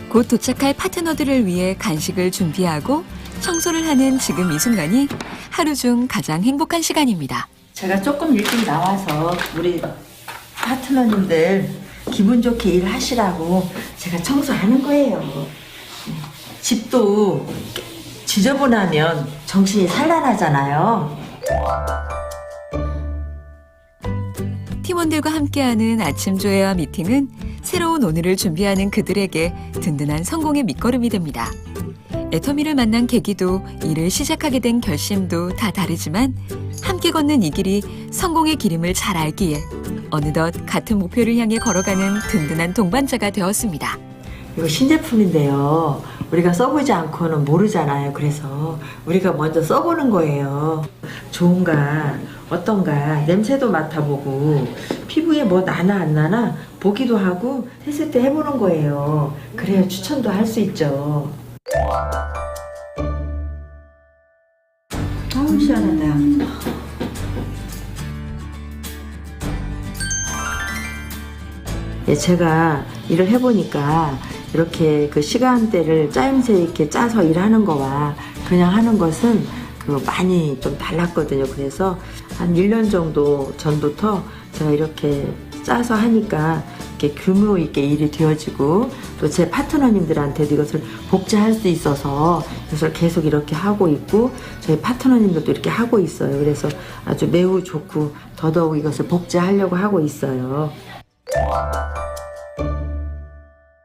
곧 도착할 파트너들을 위해 간식을 준비하고 청소를 하는 지금 이 순간이 하루 중 가장 행복한 시간입니다. 제가 조금 일찍 나와서 우리 파트너님들 기분 좋게 일하시라고 제가 청소하는 거예요. 집도 지저분하면 정신이 산란하잖아요. 팀원들과 함께하는 아침 조회와 미팅은 새로운 오늘을 준비하는 그들에게 든든한 성공의 밑거름이 됩니다. 애터미를 만난 계기도 일을 시작하게 된 결심도 다 다르지만 함께 걷는 이 길이 성공의 길임을 잘 알기에 어느덧 같은 목표를 향해 걸어가는 든든한 동반자가 되었습니다. 이거 신제품인데요. 우리가 써보지 않고는 모르잖아요. 그래서 우리가 먼저 써보는 거예요. 좋은가 어떤가 냄새도 맡아보고 피부에 뭐 나나 안 나나 보기도 하고 테스트 해보는 거예요. 그래야 추천도 할 수 있죠. 아우 시원하다. 제가 일을 해보니까 이렇게 그 시간대를 짜임새 있게 짜서 일하는 거와 그냥 하는 것은 많이 좀 달랐거든요. 그래서 한 1년 정도 전부터 제가 이렇게 짜서 하니까 이렇게 규모 있게 일이 되어지고 또 제 파트너님들한테도 이것을 복제할 수 있어서 이것을 계속 이렇게 하고 있고 저희 파트너님들도 이렇게 하고 있어요. 그래서 아주 매우 좋고 더더욱 이것을 복제하려고 하고 있어요.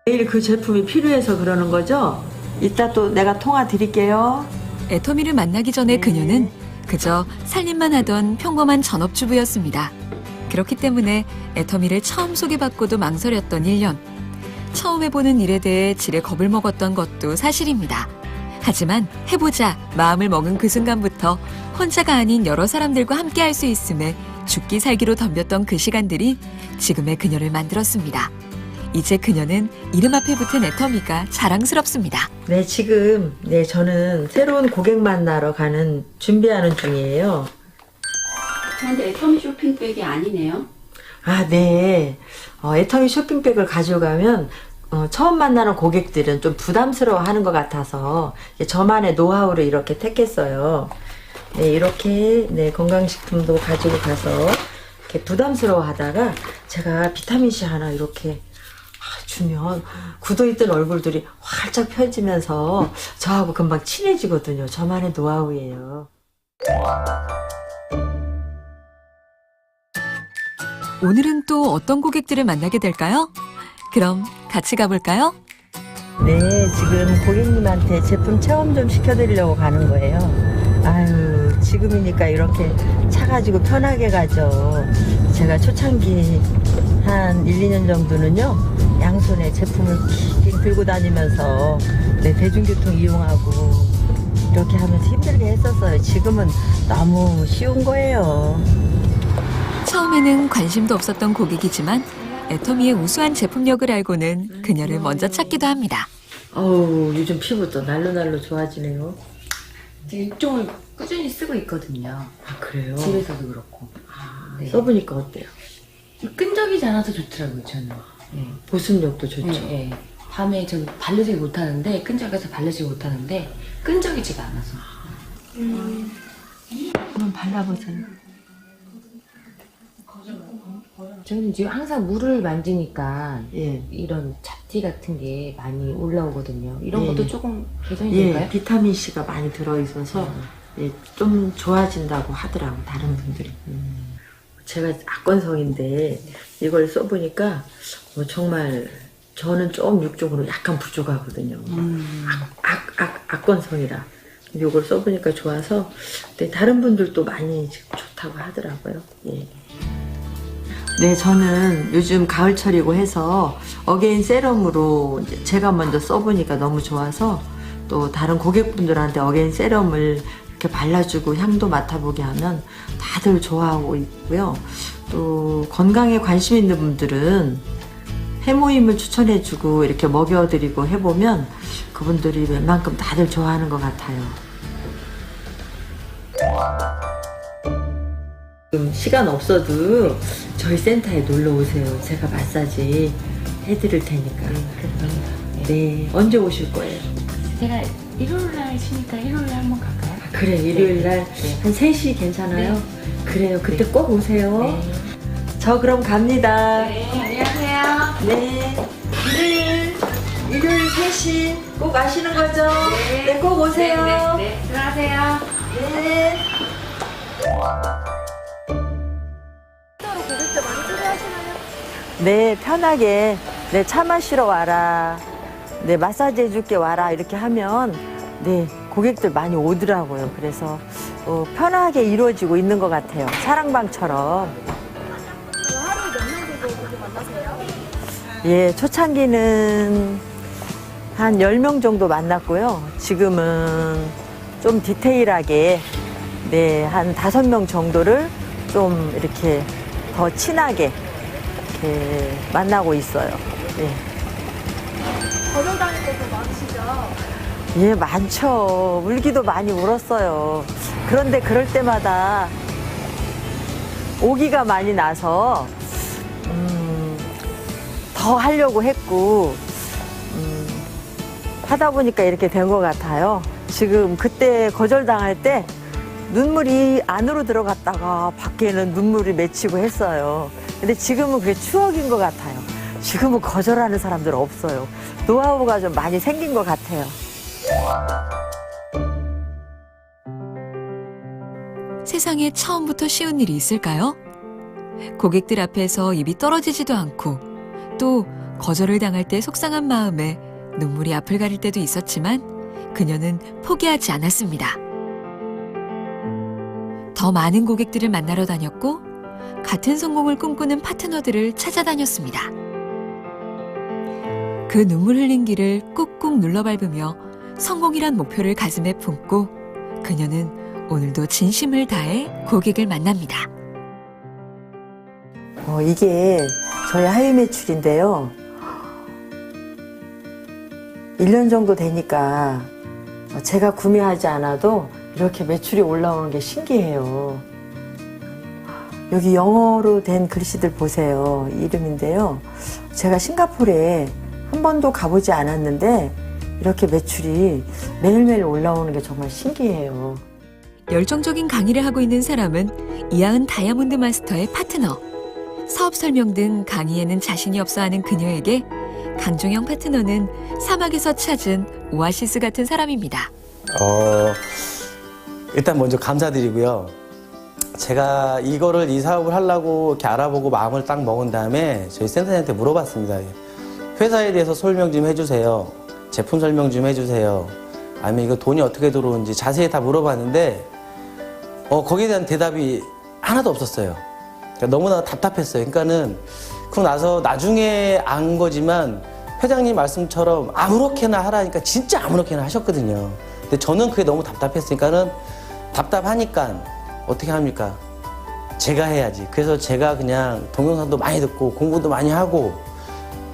내일 그 제품이 필요해서 그러는 거죠? 이따 또 내가 통화 드릴게요. 애터미를 만나기 전에 그녀는 그저 살림만 하던 평범한 전업주부였습니다. 그렇기 때문에 애터미를 처음 소개받고도 망설였던 1년. 처음 해보는 일에 대해 지레 겁을 먹었던 것도 사실입니다. 하지만 해보자 마음을 먹은 그 순간부터 혼자가 아닌 여러 사람들과 함께 할 수 있음에 죽기 살기로 덤볐던 그 시간들이 지금의 그녀를 만들었습니다. 이제 그녀는 이름 앞에 붙은 애터미가 자랑스럽습니다. 네, 지금 저는 새로운 고객 만나러 가는 준비하는 중이에요. 그런데 애터미 쇼핑백이 아니네요. 아, 네. 애터미 쇼핑백을 가져가면 처음 만나는 고객들은 좀 부담스러워하는 것 같아서 저만의 노하우를 이렇게 택했어요. 네, 이렇게 건강식품도 가지고 가서 이렇게 부담스러워하다가 제가 비타민C 하나 이렇게 주면 굳어있던 얼굴들이 활짝 펴지면서 저하고 금방 친해지거든요. 저만의 노하우예요. 오늘은 또 어떤 고객들을 만나게 될까요? 그럼 같이 가볼까요? 네, 지금 고객님한테 제품 체험 좀 시켜드리려고 가는 거예요. 아유, 지금이니까 이렇게 차 가지고 편하게 가죠. 제가 초창기 한 1, 2년 정도는요, 양손에 제품을 킥 들고 다니면서 대중교통 이용하고 이렇게 하면서 힘들게 했었어요. 지금은 너무 쉬운 거예요. 처음에는 관심도 없었던 고객이지만 애터미의 우수한 제품력을 알고는 그녀를 먼저 찾기도 합니다. 어우, 요즘 피부도 날로 좋아지네요. 일종을 꾸준히 쓰고 있거든요. 아, 그래요? 집에서도 그렇고. 네. 써보니까 어때요? 끈적이지 않아서 좋더라고요, 저는. 네. 보습력도 좋죠. 네. 밤에 전 바르지 못하는데, 끈적여서 바르지 못하는데, 끈적이지가 않아서. 한번 발라보세요. 저는 지금 항상 물을 만지니까 예. 이런 잡티 같은 게 많이 올라오거든요. 이런 예. 것도 조금 개선이 예, 될까요? 비타민C가 많이 들어있어서 예, 좀 좋아진다고 하더라고, 다른 분들이. 제가 악건성인데 이걸 써보니까 정말 저는 좀 육적으로 약간 부족하거든요. 악건성이라. 이걸 써보니까 좋아서 다른 분들도 많이 지금 좋다고 하더라고요. 예. 네, 저는 요즘 가을철이고 해서 어게인 세럼으로 제가 먼저 써보니까 너무 좋아서 또 다른 고객분들한테 어게인 세럼을 이렇게 발라주고 향도 맡아보게 하면 다들 좋아하고 있고요. 또 건강에 관심 있는 분들은 해모임을 추천해주고 이렇게 먹여드리고 해보면 그분들이 웬만큼 다들 좋아하는 것 같아요. 지금 시간 없어도 저희 센터에 놀러 오세요. 제가 마사지 해드릴 테니까. 네, 언제 오실 거예요? 제가 일요일날 쉬니까 일요일날 한번 갈까요? 그래, 일요일날 네. 한 3시 괜찮아요? 그래요, 그때 꼭 오세요. 네. 저 그럼 갑니다. 네, 안녕하세요. 네, 일요일 3시 꼭 아시는 거죠? 네, 꼭 오세요. 네, 들어가세요. 네. 네, 편하게 차 마시러 와라, 마사지 해줄게 와라 이렇게 하면 고객들 많이 오더라고요. 그래서 편하게 이루어지고 있는 것 같아요. 사랑방처럼. 하루에 몇 명 정도 그렇게 만나세요? 예, 초창기는 한 10명 정도 만났고요. 지금은 좀 디테일하게 한 5명 정도를 좀 이렇게 더 친하게 이렇게 만나고 있어요. 예. 거절당할 때도 많으시죠? 예, 많죠. 울기도 많이 울었어요. 그런데 그럴 때마다 오기가 많이 나서 더 하려고 했고 하다 보니까 이렇게 된 것 같아요. 지금 그때 거절당할 때 눈물이 안으로 들어갔다가 밖에는 눈물이 맺히고 했어요. 근데 지금은 그게 추억인 것 같아요. 지금은 거절하는 사람들 없어요. 노하우가 좀 많이 생긴 것 같아요. 세상에 처음부터 쉬운 일이 있을까요? 고객들 앞에서 입이 떨어지지도 않고 또 거절을 당할 때 속상한 마음에 눈물이 앞을 가릴 때도 있었지만 그녀는 포기하지 않았습니다. 더 많은 고객들을 만나러 다녔고 같은 성공을 꿈꾸는 파트너들을 찾아다녔습니다. 그 눈물 흘린 길을 꾹꾹 눌러 밟으며 성공이란 목표를 가슴에 품고 그녀는 오늘도 진심을 다해 고객을 만납니다. 이게 저희 하위 매출인데요. 1년 정도 되니까 제가 구매하지 않아도 이렇게 매출이 올라오는 게 신기해요. 여기 영어로 된 글씨들 보세요. 이름인데요. 제가 싱가포르에 한 번도 가보지 않았는데 이렇게 매출이 매일매일 올라오는 게 정말 신기해요. 열정적인 강의를 하고 있는 사람은 이하은 다이아몬드 마스터의 파트너. 사업 설명 등 강의에는 자신이 없어하는 그녀에게 강종영 파트너는 사막에서 찾은 오아시스 같은 사람입니다. 일단 먼저 감사드리고요. 제가 이 사업을 하려고 이렇게 알아보고 마음을 딱 먹은 다음에 저희 센터장한테 물어봤습니다. 회사에 대해서 설명 좀 해주세요. 제품 설명 좀 해주세요. 아니면 이거 돈이 어떻게 들어오는지 자세히 다 물어봤는데 거기에 대한 대답이 하나도 없었어요. 그러니까 너무나 답답했어요. 그러니까는 그러고 나서 나중에 안 거지만 회장님 말씀처럼 아무렇게나 하라니까 진짜 아무렇게나 하셨거든요. 근데 저는 그게 너무 답답했으니까는 답답하니까 어떻게 합니까? 제가 해야지. 그래서 제가 그냥 동영상도 많이 듣고 공부도 많이 하고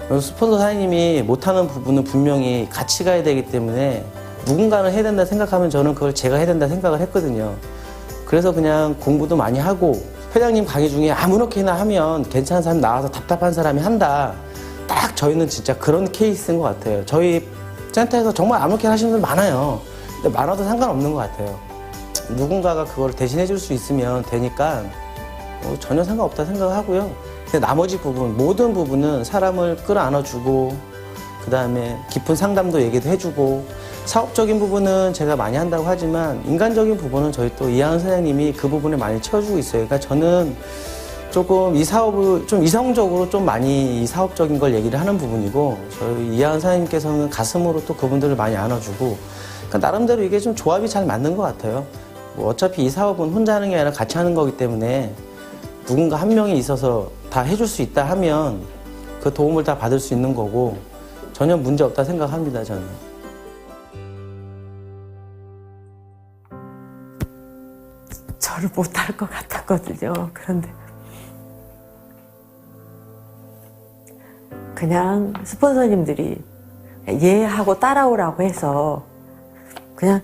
스폰서 사장님이 못하는 부분은 분명히 같이 가야 되기 때문에 누군가는 해야 된다 생각하면 저는 그걸 제가 해야 된다 생각을 했거든요. 그래서 그냥 공부도 많이 하고 회장님 강의 중에 아무렇게나 하면 괜찮은 사람이 나와서 답답한 사람이 한다. 딱 저희는 진짜 그런 케이스인 것 같아요. 저희 센터에서 정말 아무렇게나 하시는 분들 많아요. 근데 많아도 상관없는 것 같아요. 누군가가 그걸 대신해 줄 수 있으면 되니까 전혀 상관없다 생각하고요. 근데 나머지 부분, 모든 부분은 사람을 끌어안아주고 그 다음에 깊은 상담도 얘기도 해주고 사업적인 부분은 제가 많이 한다고 하지만 인간적인 부분은 저희 또 이하은 사장님이 그 부분을 많이 채워주고 있어요. 그러니까 저는 조금 이 사업을 좀 이성적으로 좀 많이 이 사업적인 걸 얘기를 하는 부분이고 저희 이하은 사장님께서는 가슴으로 또 그분들을 많이 안아주고 그러니까 나름대로 이게 좀 조합이 잘 맞는 것 같아요. 뭐 어차피 이 사업은 혼자 하는 게 아니라 같이 하는 거기 때문에 누군가 한 명이 있어서 다 해줄 수 있다 하면 그 도움을 다 받을 수 있는 거고 전혀 문제 없다 생각합니다, 저는. 저를 못할 것 같았거든요. 그런데 그냥 스폰서님들이 예하고 따라오라고 해서 그냥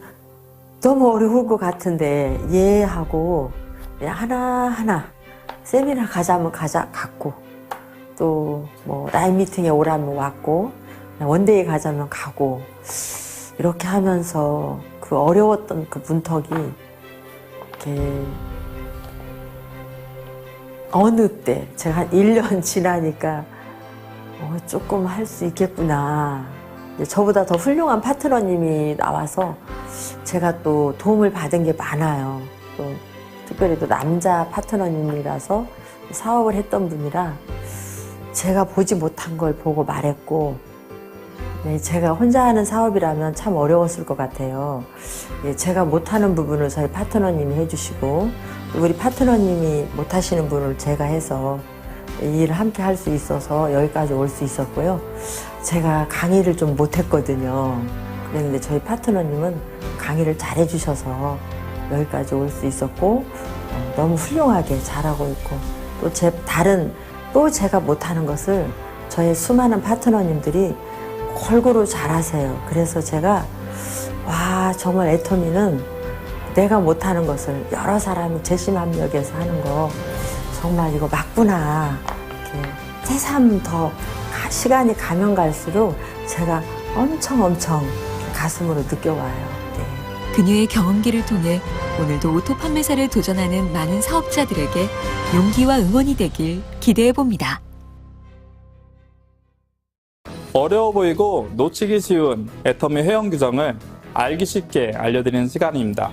너무 어려울 것 같은데 예하고 그냥 하나하나 세미나 가자면 갔고 또 뭐 라인 미팅에 오라면 왔고 원데이 가자면 가고 이렇게 하면서 그 어려웠던 그 문턱이 이렇게 어느 때 제가 한 1년 지나니까 조금 할 수 있겠구나. 저보다 더 훌륭한 파트너님이 나와서 제가 또 도움을 받은 게 많아요. 또 특별히 또 남자 파트너님이라서 사업을 했던 분이라 제가 보지 못한 걸 보고 말했고 제가 혼자 하는 사업이라면 참 어려웠을 것 같아요. 제가 못하는 부분을 저희 파트너님이 해주시고 우리 파트너님이 못하시는 분을 제가 해서 이 일을 함께 할 수 있어서 여기까지 올 수 있었고요. 제가 강의를 좀 못했거든요. 그런데 저희 파트너님은 강의를 잘 해주셔서 여기까지 올 수 있었고 너무 훌륭하게 잘하고 있고 또 제가 못하는 것을 저의 수많은 파트너님들이 골고루 잘하세요. 그래서 제가 와 정말 애터미는 내가 못하는 것을 여러 사람이 재심합력해서 하는 거 정말 이거 맞구나. 이렇게 새삼 더 시간이 가면 갈수록 제가 엄청 가슴으로 느껴와요. 네. 그녀의 경험기를 통해 오늘도 오토 판매사를 도전하는 많은 사업자들에게 용기와 응원이 되길 기대해 봅니다. 어려워 보이고 놓치기 쉬운 애터미 회원 규정을 알기 쉽게 알려드리는 시간입니다.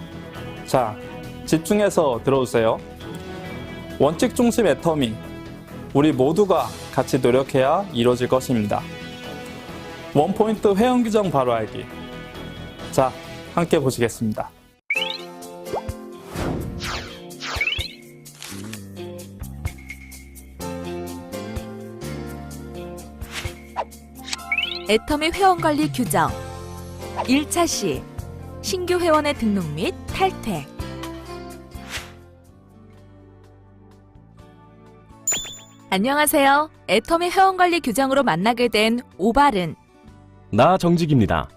자, 집중해서 들어주세요. 원칙 중심 애터미, 우리 모두가 같이 노력해야 이루어질 것입니다. 원포인트 회원 규정 바로 알기. 자, 함께 보시겠습니다. 애터미 회원관리 규정 1차 시 신규 회원의 등록 및 탈퇴. 안녕하세요. 애터미 회원관리 규정으로 만나게 된 오발은 나 정직입니다.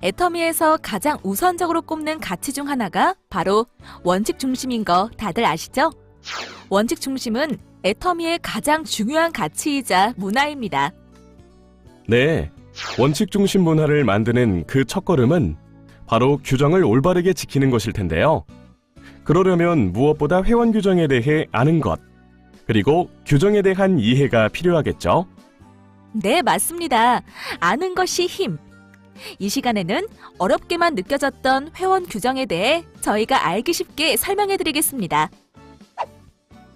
애터미에서 가장 우선적으로 꼽는 가치 중 하나가 바로 원칙 중심인 거 다들 아시죠? 원칙 중심은 애터미의 가장 중요한 가치이자 문화입니다. 네, 원칙 중심 문화를 만드는 그 첫걸음은 바로 규정을 올바르게 지키는 것일 텐데요. 그러려면 무엇보다 회원 규정에 대해 아는 것, 그리고 규정에 대한 이해가 필요하겠죠? 네, 맞습니다. 아는 것이 힘. 이 시간에는 어렵게만 느껴졌던 회원 규정에 대해 저희가 알기 쉽게 설명해 드리겠습니다.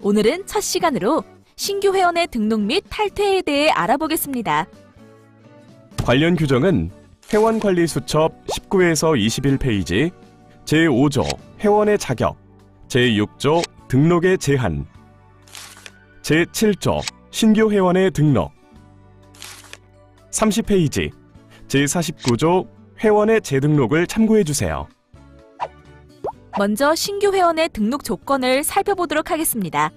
오늘은 첫 시간으로 신규 회원의 등록 및 탈퇴에 대해 알아보겠습니다. 관련 규정은 회원관리수첩 19에서 21페이지, 제5조 회원의 자격, 제6조 등록의 제한, 제7조 신규 회원의 등록, 30페이지 제49조 회원의 재등록을 참고해주세요. 먼저 신규 회원의 등록 조건을 살펴보도록 하겠습니다.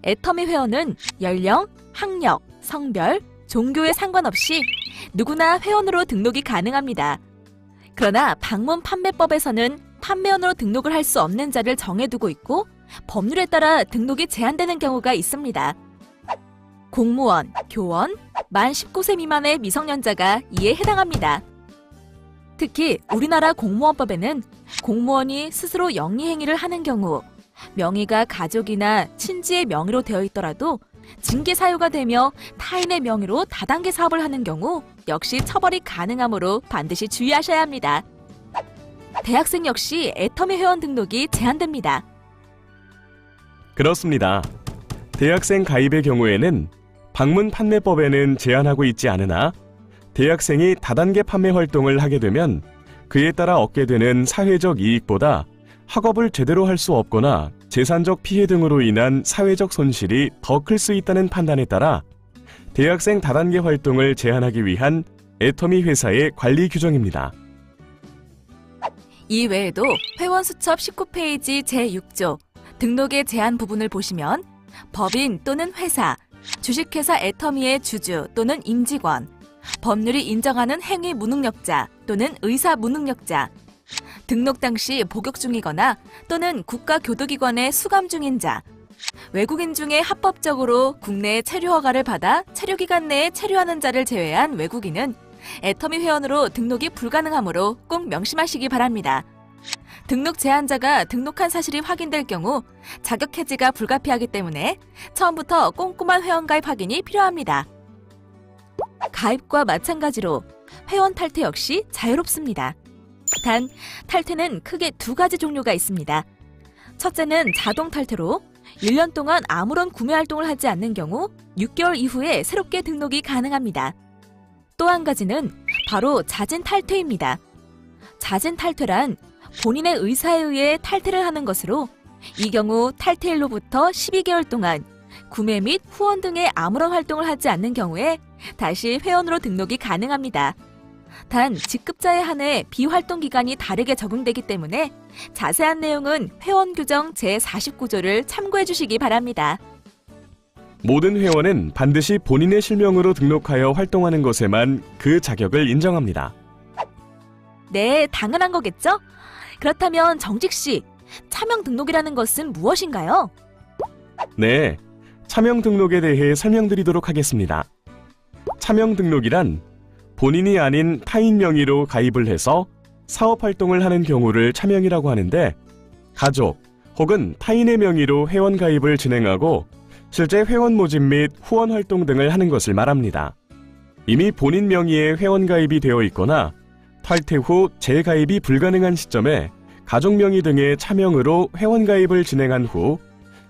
애터미 회원은 연령, 학력, 성별, 종교에 상관없이 누구나 회원으로 등록이 가능합니다. 그러나 방문 판매법에서는 판매원으로 등록을 할 수 없는 자를 정해두고 있고 법률에 따라 등록이 제한되는 경우가 있습니다. 공무원, 교원, 만 19세 미만의 미성년자가 이에 해당합니다. 특히 우리나라 공무원법에는 공무원이 스스로 영리행위를 하는 경우 명의가 가족이나 친지의 명의로 되어 있더라도 징계 사유가 되며 타인의 명의로 다단계 사업을 하는 경우 역시 처벌이 가능하므로 반드시 주의하셔야 합니다. 대학생 역시 애터미 회원 등록이 제한됩니다. 그렇습니다. 대학생 가입의 경우에는 방문 판매법에는 제한하고 있지 않으나 대학생이 다단계 판매 활동을 하게 되면 그에 따라 얻게 되는 사회적 이익보다 학업을 제대로 할 수 없거나 재산적 피해 등으로 인한 사회적 손실이 더 클 수 있다는 판단에 따라 대학생 다단계 활동을 제한하기 위한 애터미 회사의 관리 규정입니다. 이 외에도 회원 수첩 19페이지 제6조 등록의 제한 부분을 보시면 법인 또는 회사, 주식회사 애터미의 주주 또는 임직원, 법률이 인정하는 행위 무능력자 또는 의사 무능력자, 등록 당시 복역 중이거나 또는 국가교도기관의 수감 중인 자, 외국인 중에 합법적으로 국내에 체류 허가를 받아 체류기간 내에 체류하는 자를 제외한 외국인은 애터미 회원으로 등록이 불가능하므로 꼭 명심하시기 바랍니다. 등록 제한자가 등록한 사실이 확인될 경우 자격 해지가 불가피하기 때문에 처음부터 꼼꼼한 회원가입 확인이 필요합니다. 가입과 마찬가지로 회원 탈퇴 역시 자유롭습니다. 단, 탈퇴는 크게 두 가지 종류가 있습니다. 첫째는 자동 탈퇴로 1년 동안 아무런 구매 활동을 하지 않는 경우 6개월 이후에 새롭게 등록이 가능합니다. 또 한 가지는 바로 자진 탈퇴입니다. 자진 탈퇴란 본인의 의사에 의해 탈퇴를 하는 것으로 이 경우 탈퇴일로부터 12개월 동안 구매 및 후원 등의 아무런 활동을 하지 않는 경우에 다시 회원으로 등록이 가능합니다. 단 직급자에 한해 비활동 기간이 다르게 적용되기 때문에 자세한 내용은 회원 규정 제49조를 참고해 주시기 바랍니다. 모든 회원은 반드시 본인의 실명으로 등록하여 활동하는 것에만 그 자격을 인정합니다. 네, 당연한 거겠죠? 그렇다면 정직 씨, 차명 등록이라는 것은 무엇인가요? 네, 차명 등록에 대해 설명드리도록 하겠습니다. 차명 등록이란 본인이 아닌 타인 명의로 가입을 해서 사업 활동을 하는 경우를 차명이라고 하는데, 가족 혹은 타인의 명의로 회원 가입을 진행하고 실제 회원 모집 및 후원 활동 등을 하는 것을 말합니다. 이미 본인 명의의 회원 가입이 되어 있거나 탈퇴 후 재가입이 불가능한 시점에 가족 명의 등의 차명으로 회원 가입을 진행한 후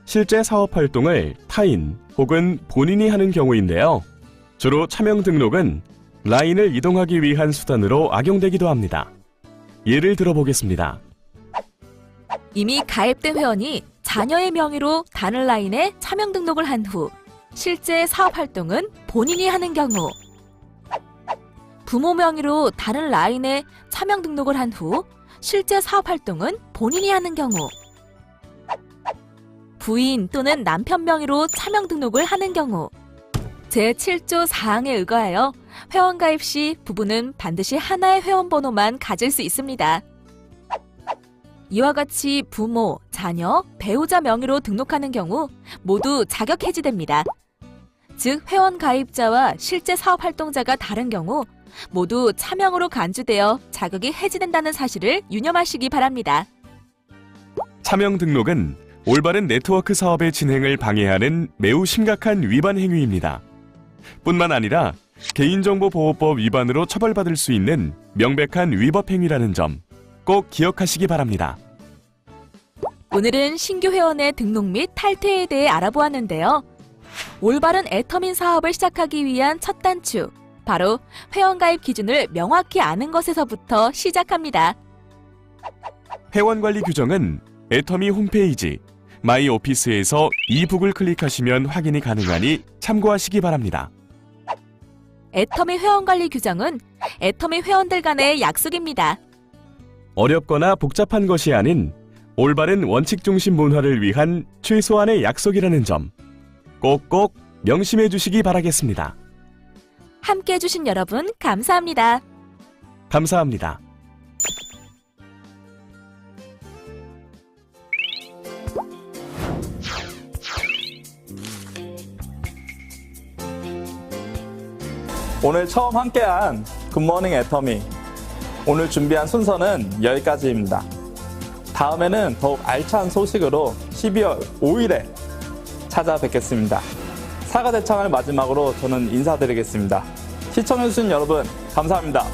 실제 사업 활동을 타인 혹은 본인이 하는 경우인데요. 주로 차명 등록은 라인을 이동하기 위한 수단으로 악용되기도 합니다. 예를 들어보겠습니다. 이미 가입된 회원이 자녀의 명의로 다른 라인에 차명 등록을 한 후 실제 사업 활동은 본인이 하는 경우, 부모 명의로 다른 라인에 차명 등록을 한 후 실제 사업 활동은 본인이 하는 경우, 부인 또는 남편 명의로 차명 등록을 하는 경우, 제7조 사항에 의거하여 회원가입 시 부부는 반드시 하나의 회원번호만 가질 수 있습니다. 이와 같이 부모, 자녀, 배우자 명의로 등록하는 경우 모두 자격 해지됩니다. 즉, 회원 가입자와 실제 사업 활동자가 다른 경우 모두 차명으로 간주되어 자격이 해지된다는 사실을 유념하시기 바랍니다. 차명 등록은 올바른 네트워크 사업의 진행을 방해하는 매우 심각한 위반 행위입니다. 뿐만 아니라 개인정보보호법 위반으로 처벌받을 수 있는 명백한 위법 행위라는 점 꼭 기억하시기 바랍니다. 오늘은 신규 회원의 등록 및 탈퇴에 대해 알아보았는데요. 올바른 애터민 사업을 시작하기 위한 첫 단추, 바로 회원가입 기준을 명확히 아는 것에서부터 시작합니다. 회원관리 규정은 애터미 홈페이지 마이 오피스에서 이북을 클릭하시면 확인이 가능하니 참고하시기 바랍니다. 애터미 회원관리 규정은 애터미 회원들 간의 약속입니다. 어렵거나 복잡한 것이 아닌 올바른 원칙 중심 문화를 위한 최소한의 약속이라는 점 꼭꼭 명심해 주시기 바라겠습니다. 함께 해주신 여러분 감사합니다. 감사합니다. 오늘 처음 함께한 굿모닝 애터미. 오늘 준비한 순서는 여기까지입니다. 다음에는 더욱 알찬 소식으로 12월 5일에 찾아뵙겠습니다. 사과대창을 마지막으로 저는 인사드리겠습니다. 시청해주신 여러분 감사합니다.